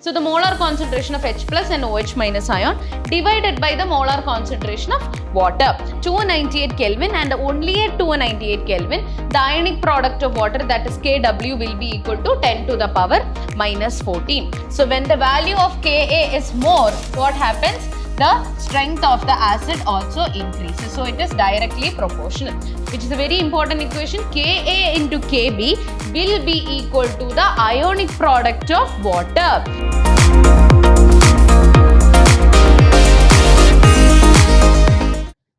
So the molar concentration of H plus and OH minus ion divided by the molar concentration of water. 298 Kelvin, and only at 298 Kelvin, the ionic product of water, that is Kw, will be equal to 10 to the power minus 14. So when the value of Ka is more, what happens? The strength of the acid also increases. So it is directly proportional, which is a very important equation. Ka into Kb will be equal to the ionic product of water.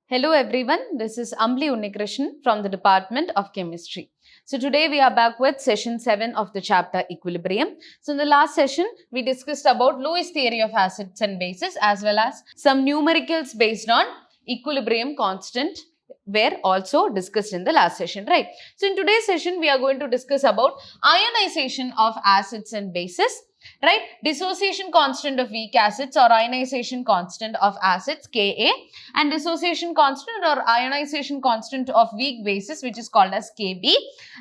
Hello everyone, this is Ambli Unnikrishnan from the Department of Chemistry. So today we are back with session 7 of the chapter Equilibrium. So in the last session, we discussed about Lewis theory of acids and bases as well as some numericals based on equilibrium constant were also discussed in the last session, right? So in today's session, we are going to discuss about ionization of acids and bases, right? Dissociation constant of weak acids or ionization constant of acids, Ka, and dissociation constant or ionization constant of weak bases, which is called as Kb,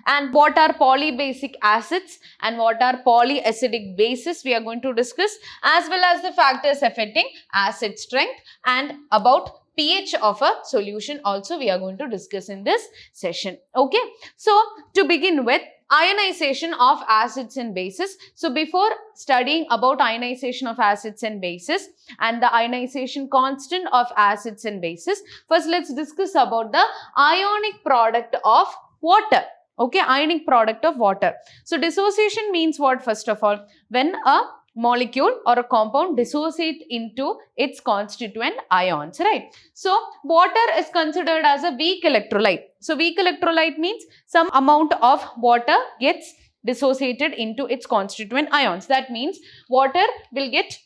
and what are polybasic acids and what are polyacidic bases we are going to discuss, as well as the factors affecting acid strength and about pH of a solution also we are going to discuss in this session. Okay, so to begin with, ionization of acids and bases. So before studying about ionization of acids and bases and the ionization constant of acids and bases, first let's discuss about the ionic product of water. Okay, ionic product of water. So dissociation means what? First of all, when a molecule or a compound dissociate into its constituent ions, right? So water is considered as a weak electrolyte. So weak electrolyte means some amount of water gets dissociated into its constituent ions. That means water will get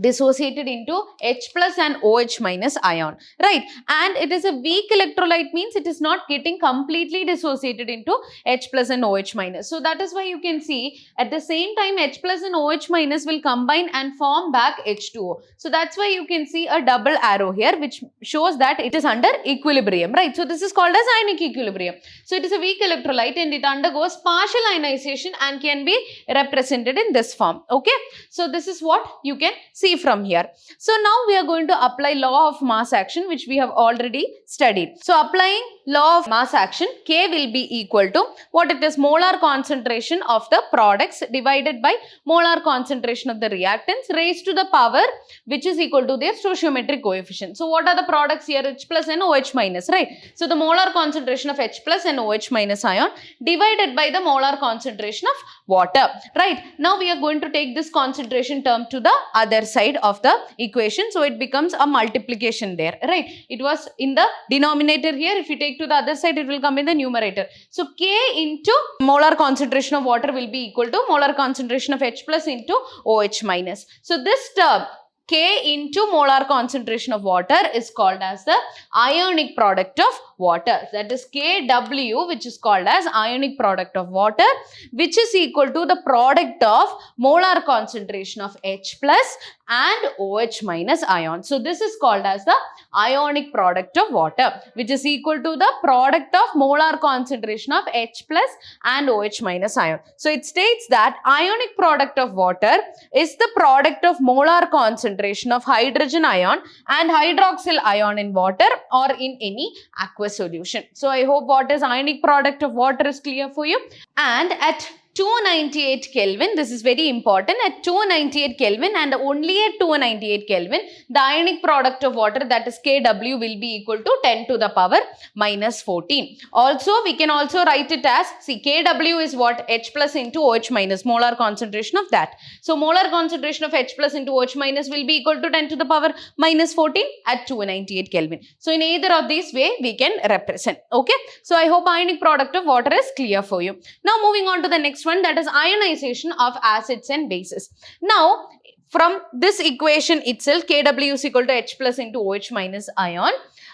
dissociated into H plus and OH minus ion, right? And it is a weak electrolyte means it is not getting completely dissociated into H plus and OH minus. So that is why you can see at the same time H plus and OH minus will combine and form back H2O. So that's why you can see a double arrow here which shows that it is under equilibrium, right? So this is called as ionic equilibrium. So it is a weak electrolyte and it undergoes partial ionization and can be represented in this form. Okay, so this is what you can see from here. So now we are going to apply law of mass action, which we have already studied. So applying law of mass action, K will be equal to what it is, molar concentration of the products divided by molar concentration of the reactants raised to the power which is equal to their stoichiometric coefficient. So what are the products here? H plus and OH minus, right? So the molar concentration of H plus and OH minus ion divided by the molar concentration of water, right? Now we are going to take this concentration term to the other side of the equation. So it becomes a multiplication there, right? It was in the denominator here. If you take to the other side, it will come in the numerator. So K into molar concentration of water will be equal to molar concentration of H plus into OH minus. So this term K into molar concentration of water is called as the ionic product of water. That is Kw, which is called as ionic product of water, which is equal to the product of molar concentration of H plus and OH minus ion. So this is called as the ionic product of water, which is equal to the product of molar concentration of H plus and OH minus ion. So it states that ionic product of water is the product of molar concentration of hydrogen ion and hydroxyl ion in water or in any aqueous solution. So I hope what is ionic product of water is clear for you. And at 298 Kelvin, this is very important, at 298 Kelvin and only at 298 Kelvin, the ionic product of water, that is Kw, will be equal to 10 to the power minus 14. Also, we can also write it as, see, Kw is what? H plus into OH minus, molar concentration of that. So molar concentration of H plus into OH minus will be equal to 10 to the power minus 14 at 298 Kelvin. So in either of these way, we can represent. Okay. So I hope ionic product of water is clear for you. Now moving on to the next one, that is ionization of acids and bases. Now from this equation itself, Kw is equal to H plus into OH minus ion,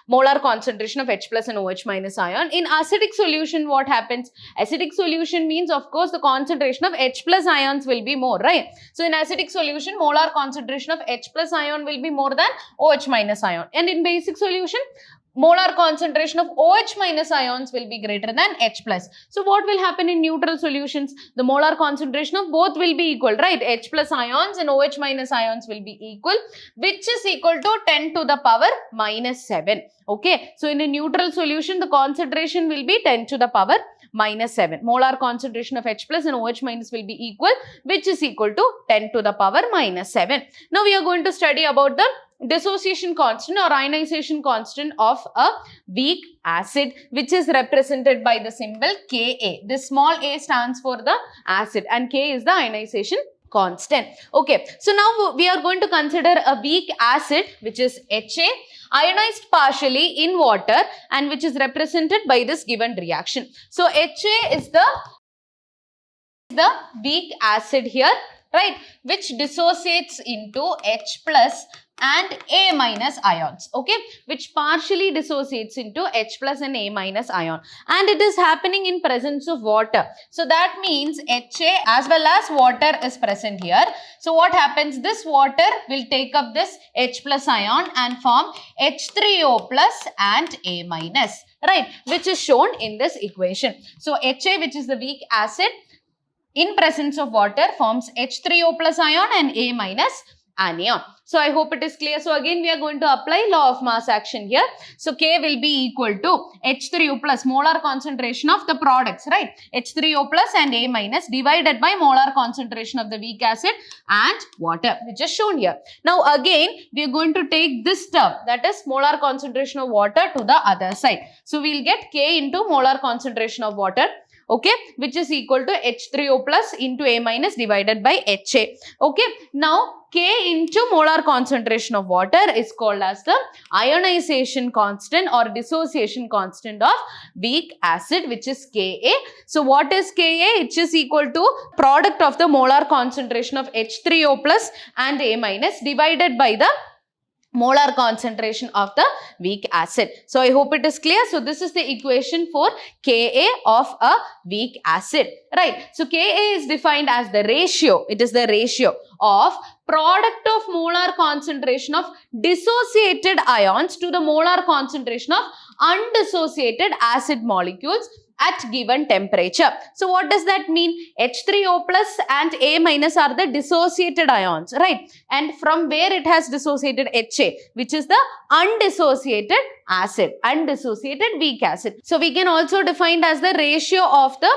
molar concentration of H plus and OH minus ion. In acidic solution, what happens? Acidic solution means, of course, the concentration of H plus ions will be more, right? So in acidic solution, molar concentration of H plus ion will be more than OH minus ion. And in basic solution, molar concentration of OH minus ions will be greater than H plus. So what will happen in neutral solutions? The molar concentration of both will be equal, right? H plus ions and OH minus ions will be equal, which is equal to 10 to the power minus 7. Okay, so in a neutral solution, the concentration will be 10 to the power minus 7. Molar concentration of H plus and OH minus will be equal, which is equal to 10 to the power minus 7. Now we are going to study about the dissociation constant or ionization constant of a weak acid, which is represented by the symbol Ka. This small a stands for the acid and K is the ionization constant. Okay, so now we are going to consider a weak acid, which is Ha, ionized partially in water and which is represented by this given reaction. So Ha is the weak acid here, right, which dissociates into H plus and A minus ions, okay, which partially dissociates into H plus and A minus ion, and it is happening in presence of water. So that means Ha as well as water is present here. So what happens? This water will take up this H plus ion and form H3O plus and A minus, right, which is shown in this equation. So Ha, which is the weak acid, in presence of water forms H3O plus ion and A minus anion. So I hope it is clear. So again we are going to apply law of mass action here. So K will be equal to H3O plus, molar concentration of the products, right, H3O plus and A minus divided by molar concentration of the weak acid and water, which is shown here. Now again we are going to take this term, that is molar concentration of water, to the other side. So we will get K into molar concentration of water, okay, which is equal to H3O plus into A minus divided by Ha. Okay, now K into molar concentration of water is called as the ionization constant or dissociation constant of weak acid, which is Ka. So what is Ka? It is equal to product of the molar concentration of H3O plus and A minus divided by the molar concentration of the weak acid. So I hope it is clear. So this is the equation for Ka of a weak acid, right? So Ka is defined as the ratio. It is the ratio of product of molar concentration of dissociated ions to the molar concentration of undissociated acid molecules at given temperature. So what does that mean? H3O plus and A minus are the dissociated ions, right? And from where it has dissociated? Ha, which is the undissociated acid, undissociated weak acid. So we can also define as the ratio of the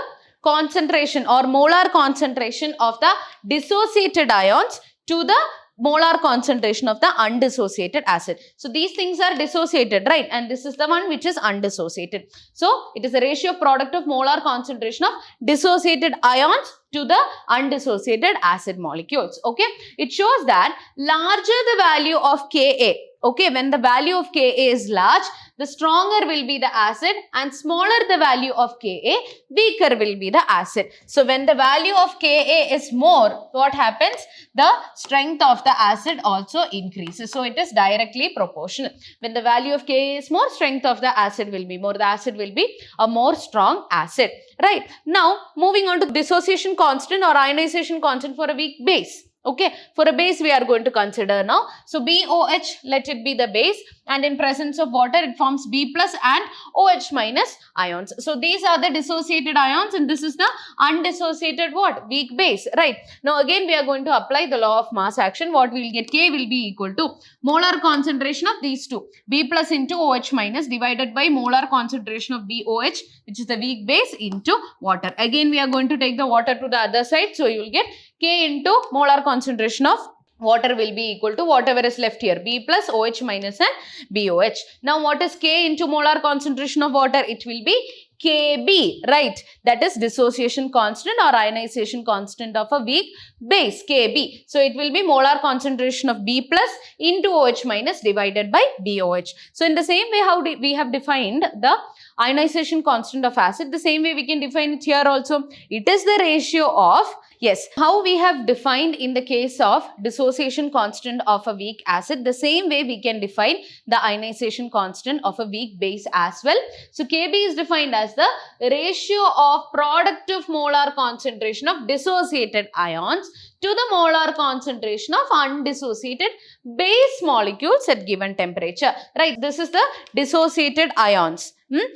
concentration or molar concentration of the dissociated ions to the molar concentration of the undissociated acid. So these things are dissociated, right? And this is the one which is undissociated. So it is a ratio of product of molar concentration of dissociated ions to the undissociated acid molecules. Okay, it shows that larger the value of Ka, okay, when the value of Ka is large, the stronger will be the acid, and smaller the value of Ka, weaker will be the acid. So when the value of Ka is more, what happens? The strength of the acid also increases. So it is directly proportional. When the value of Ka is more, strength of the acid will be more. The acid will be a more strong acid. Right. Now moving on to dissociation constant or ionization constant for a weak base. Okay, for a base we are going to consider now. So BOH, let it be the base, and in presence of water it forms B plus and OH minus ions. So these are the dissociated ions and this is the undissociated what? Weak base, right? Now again we are going to apply the law of mass action. What we will get? K will be equal to molar concentration of these two, B plus into OH minus divided by molar concentration of BOH, which is the weak base, into water. Again we are going to take the water to the other side, so you will get K into molar concentration of water will be equal to whatever is left here, B plus OH minus and BOH. Now what is K into molar concentration of water? It will be Kb, right? That is dissociation constant or ionization constant of a weak base, Kb. So it will be molar concentration of B plus into OH minus divided by BOH. So in the same way how we have defined the ionization constant of acid, the same way we can define it here also. It is the ratio of, yes, how we have defined in the case of dissociation constant of a weak acid, the same way we can define the ionization constant of a weak base as well. So Kb is defined as the ratio of product of molar concentration of dissociated ions to the molar concentration of undissociated base molecules at given temperature. Right, this is the dissociated ions.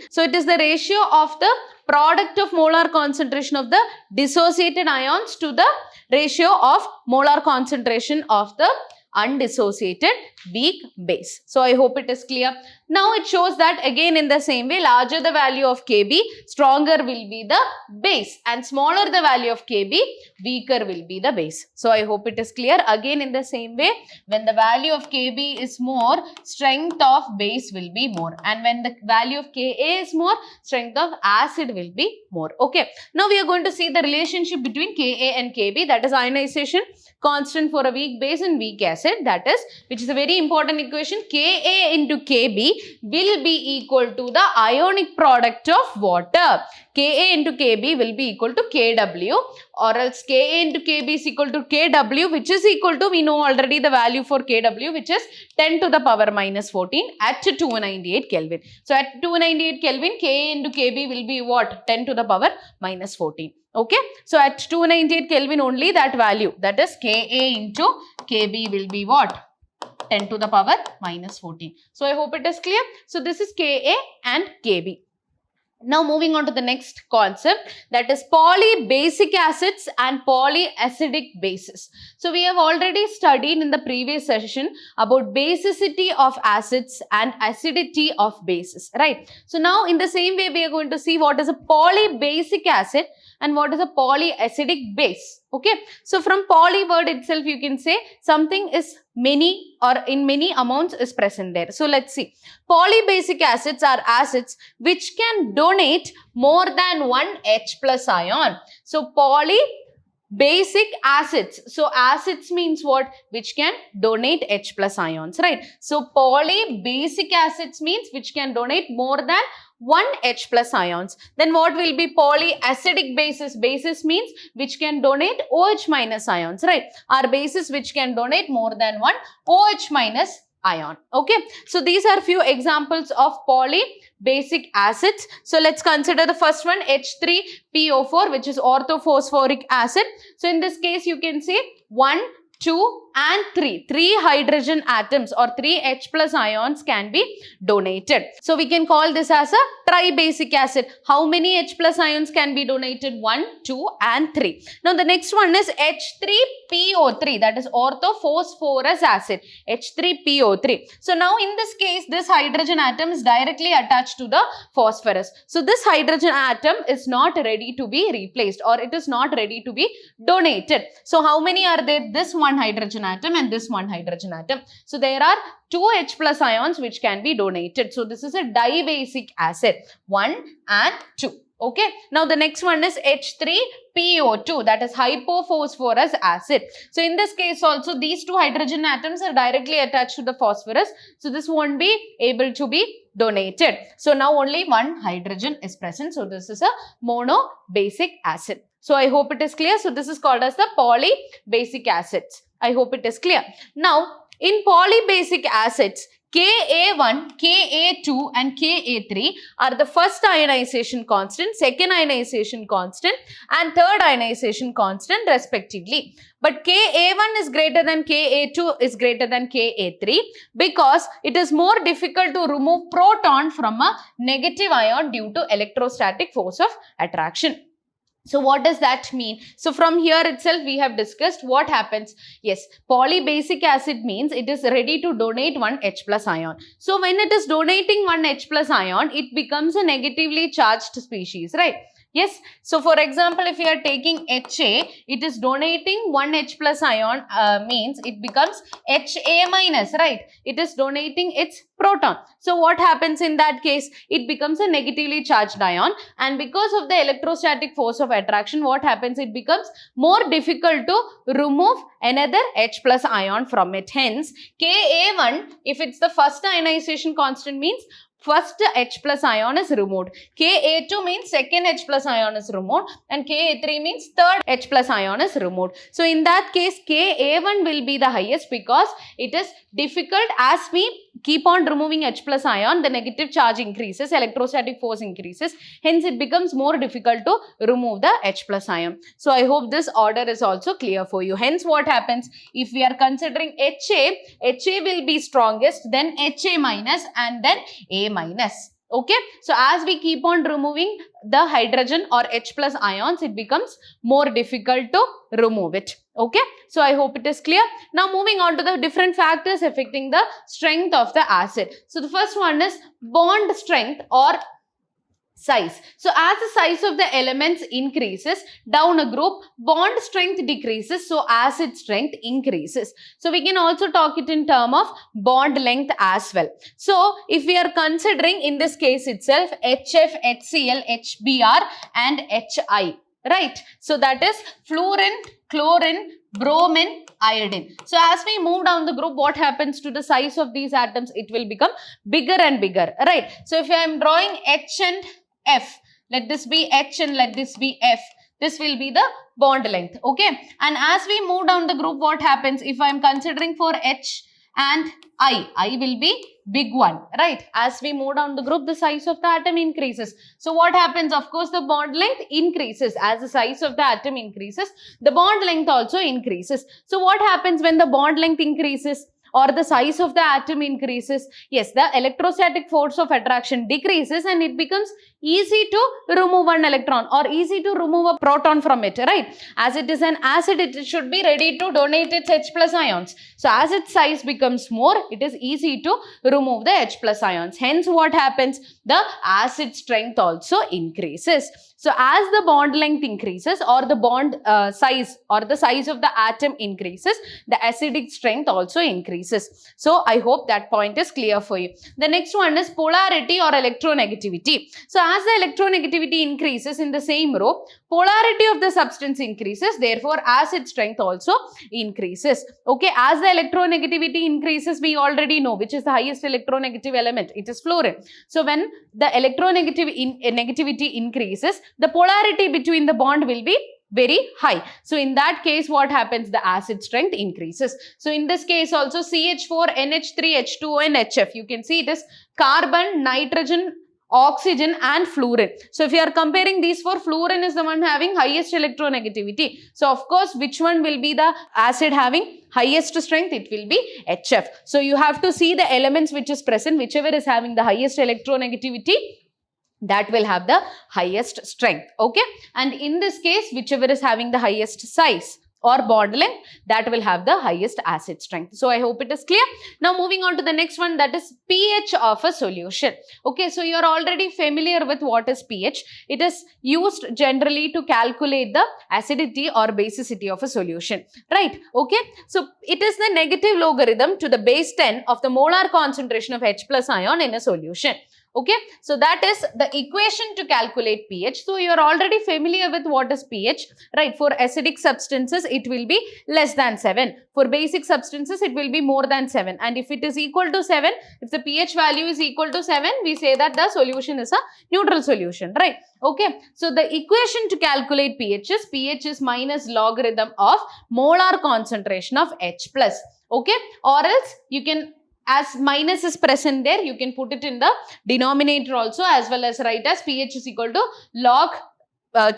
So it is the ratio of the product of molar concentration of the dissociated ions to the ratio of molar concentration of the undissociated weak base. So I hope it is clear. Now it shows that again in the same way, larger the value of Kb, stronger will be the base, and smaller the value of Kb, weaker will be the base. So I hope it is clear. Again in the same way, when the value of Kb is more, strength of base will be more, and when the value of Ka is more, strength of acid will be more. Okay. Now we are going to see the relationship between Ka and Kb, that is ionization constant for a weak base and weak acid, that is, which is a very important equation. Ka into Kb will be equal to the ionic product of water. Ka into Kb will be equal to Kw, or else Ka into Kb is equal to Kw, which is equal to, we know already the value for Kw, which is 10 to the power minus 14 at 298 Kelvin. So at 298 Kelvin, Ka into Kb will be what? 10 to the power minus 14. Okay. So at 298 Kelvin only that value, that is Ka into Kb will be what? 10 to the power minus 14. So I hope it is clear. So this is Ka and Kb. Now moving on to the next concept, that is polybasic acids and polyacidic bases. So we have already studied in the previous session about basicity of acids and acidity of bases, right? So now in the same way we are going to see what is a polybasic acid and what is a polyacidic base. Okay, so from poly word itself you can say something is many or in many amounts is present there. So let's see, polybasic acids are acids which can donate more than one H plus ion. So polybasic acids, so acids means what? Which can donate H plus ions, right? So polybasic acids means which can donate more than one H plus ions. Then what will be polyacidic bases? Bases means which can donate OH minus ions, right? Are bases which can donate more than one OH minus ion. Okay, so these are few examples of polybasic acids. So let's consider the first one, H3PO4, which is orthophosphoric acid. So in this case you can say 1, 2 and 3 hydrogen atoms or 3 H plus ions can be donated. So we can call this as a tribasic acid. How many H plus ions can be donated? 1, 2 and 3. Now the next one is H3PO3, that is orthophosphorus acid, H3PO3. So now in this case this hydrogen atom is directly attached to the phosphorus. So this hydrogen atom is not ready to be replaced or it is not ready to be donated. So how many are there? This one hydrogen atom and this one hydrogen atom. So there are 2 H plus ions which can be donated. So this is a dibasic acid, 1 and 2. Okay. Now the next one is H3PO2, that is hypophosphorus acid. So in this case also these two hydrogen atoms are directly attached to the phosphorus. So this won't be able to be donated. So now only one hydrogen is present. So this is a monobasic acid. So I hope it is clear. So this is called as the polybasic acids. I hope it is clear. Now in polybasic acids, Ka1, Ka2 and Ka3 are the first ionization constant, second ionization constant and third ionization constant respectively. But Ka1 is greater than Ka2 is greater than Ka3 because it is more difficult to remove proton from a negative ion due to electrostatic force of attraction. So what does that mean? So from here itself we have discussed what happens. Yes, polybasic acid means it is ready to donate one H plus ion. So when it is donating one H plus ion, it becomes a negatively charged species, right? Yes. So for example, if you are taking HA, it is donating one H plus ion means it becomes HA minus, right? It is donating its proton. So what happens in that case? It becomes a negatively charged ion, and because of the electrostatic force of attraction, what happens? It becomes more difficult to remove another H plus ion from it. Hence, Ka1, if it's the first ionization constant means first H plus ion is removed. Ka2 means second H plus ion is removed, and Ka3 means third H plus ion is removed. So in that case, Ka1 will be the highest because it is difficult. As we keep on removing H plus ion, the negative charge increases, electrostatic force increases, hence it becomes more difficult to remove the H plus ion. So I hope this order is also clear for you. Hence what happens, if we are considering Ha will be strongest, then Ha minus, and then A minus. Okay, so as we keep on removing the hydrogen or H plus ions, it becomes more difficult to remove it. Okay, so I hope it is clear. Now moving on to the different factors affecting the strength of the acid. So the first one is bond strength or size. So as the size of the elements increases down a group, bond strength decreases, so acid strength increases. So we can also talk it in terms of bond length as well. So if we are considering in this case itself HF, HCl, HBr and HI, right? So that is fluorine, chlorine, bromine, iodine. So as we move down the group, what happens to the size of these atoms? It will become bigger and bigger, right? So if I am drawing H and F, let this be H and let this be F, this will be the bond length. Okay, and as we move down the group, what happens if I am considering for H and I will be big one, right? As we move down the group, the size of the atom increases. So what happens? Of course, the bond length increases. As the size of the atom increases, the bond length also increases. So what happens when the bond length increases or the size of the atom increases? Yes, the electrostatic force of attraction decreases and it becomes easy to remove one electron or easy to remove a proton from it, right? As it is an acid, it should be ready to donate its H plus ions. So as its size becomes more, it is easy to remove the H plus ions. Hence what happens? The acid strength also increases. So as the bond length increases or the bond size or the size of the atom increases, the acidic strength also increases. So I hope that point is clear for you. The next one is polarity or electronegativity. So as the electronegativity increases in the same row, polarity of the substance increases, therefore acid strength also increases. Okay, as the electronegativity increases, we already know which is the highest electronegative element. It is fluorine. So when the electronegativity increases, the polarity between the bond will be very high. So in that case, what happens? The acid strength increases. So in this case also CH4, NH3, H2O and HF. You can see it is carbon, nitrogen, oxygen and fluorine. So if you are comparing these four, fluorine is the one having highest electronegativity. So of course, which one will be the acid having highest strength? It will be HF. So you have to see the elements which is present, whichever is having the highest electronegativity, that will have the highest strength. Okay, and in this case, whichever is having the highest size or bond length, that will have the highest acid strength. So I hope it is clear. Now moving on to the next one, that is pH of a solution. Okay, so you are already familiar with what is pH. It is used generally to calculate the acidity or basicity of a solution, right? Okay, so it is the negative logarithm to the base 10 of the molar concentration of H plus ion in a solution. Okay, so that is the equation to calculate pH. So you are already familiar with what is pH, right? For acidic substances, it will be less than 7. For basic substances, it will be more than 7. And if it is equal to 7, if the pH value is equal to 7, we say that the solution is a neutral solution, right? Okay, so the equation to calculate pH is minus logarithm of molar concentration of H plus. Okay, or else you can, as minus is present there, you can put it in the denominator also, as well as write as pH is equal to log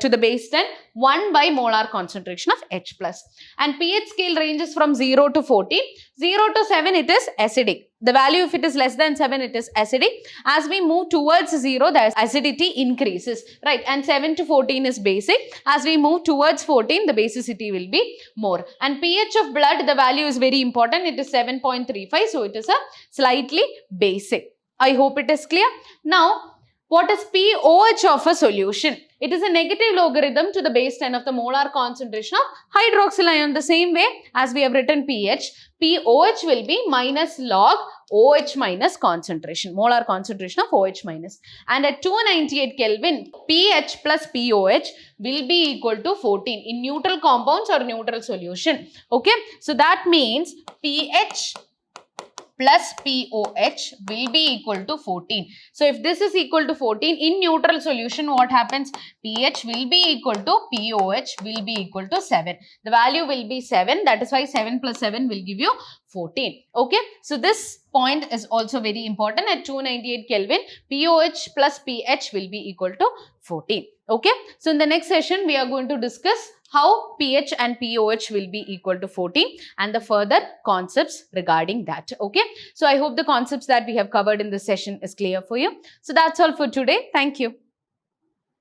to the base 10 1 by molar concentration of H plus. And pH scale ranges from 0 to 14. 0 to 7 it is acidic. The value, if it is less than 7, it is acidic. As we move towards 0, the acidity increases, right? And 7 to 14 is basic. As we move towards 14, the basicity will be more. And pH of blood, the value is very important. It is 7.35. So it is a slightly basic. I hope it is clear. Now, what is pOH of a solution? It is a negative logarithm to the base 10 of the molar concentration of hydroxyl ion. The same way as we have written pH, pOH will be minus log OH minus concentration, molar concentration of OH minus. And at 298 Kelvin, pH plus pOH will be equal to 14 in neutral compounds or neutral solution. Okay, so that means pH plus POH will be equal to 14. So if this is equal to 14, in neutral solution what happens? pH will be equal to POH will be equal to 7. The value will be 7, that is why 7 plus 7 will give you 14. Okay, so this point is also very important. At 298 Kelvin, POH plus pH will be equal to 14. Okay, so in the next session we are going to discuss how pH and POH will be equal to 14 and the further concepts regarding that. Okay, so I hope the concepts that we have covered in this session is clear for you. So that's all for today. Thank you.